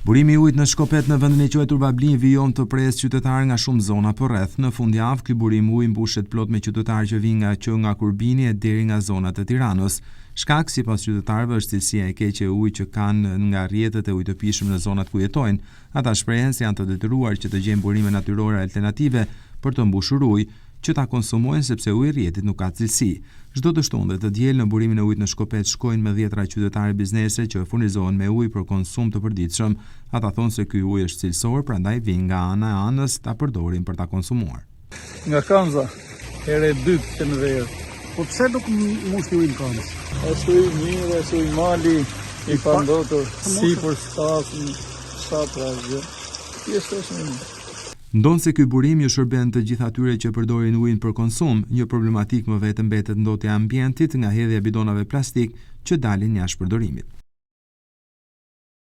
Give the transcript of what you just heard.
Burimi i ujit në Shkopet në vendin e quajtur Bablin vijon të presë qytetarë nga shumë zona përreth. Në fundjavë, ky burim uji mbushet plot me qytetarë që vijnë nga Kurbini e deri nga zonat e Tiranës. Shkak sipas qytetarëve është cilësia e keqe e ujit që kanë nga rrjetet e ujit të pijshëm në zonat ku jetojnë. Ata shprehen se janë të detyruar që të gjejnë burime natyrore alternative për të mbushur ujë që ta konsumojnë sepse uji i rrjetit nuk ka cilësi. Çdo të shtunë dhe të diel në burimin e ujit në Shkopet shkojnë me dhjetra qytetarë biznese që furnizohen me ujë për konsum të përditshëm. Ata thonë se ky ujë është cilësor, prandaj vijnë nga ana e anës ta përdorin për ta konsumuar. Nga Kanza, herë e dytë që në verë. Po pse nuk mushti ujin Kanzës? Është ujë mirë, është ujë mali, i pandotur, sipër stafën, shatra gjë. Thjesht është mirë. Ndonë se ky burim ju shërben të gjithë atyre që përdorin ujin për konsum, një problematik më vetë mbetet ndotja e ambientit nga hedhja e bidonave plastik që dalin jashtë përdorimit.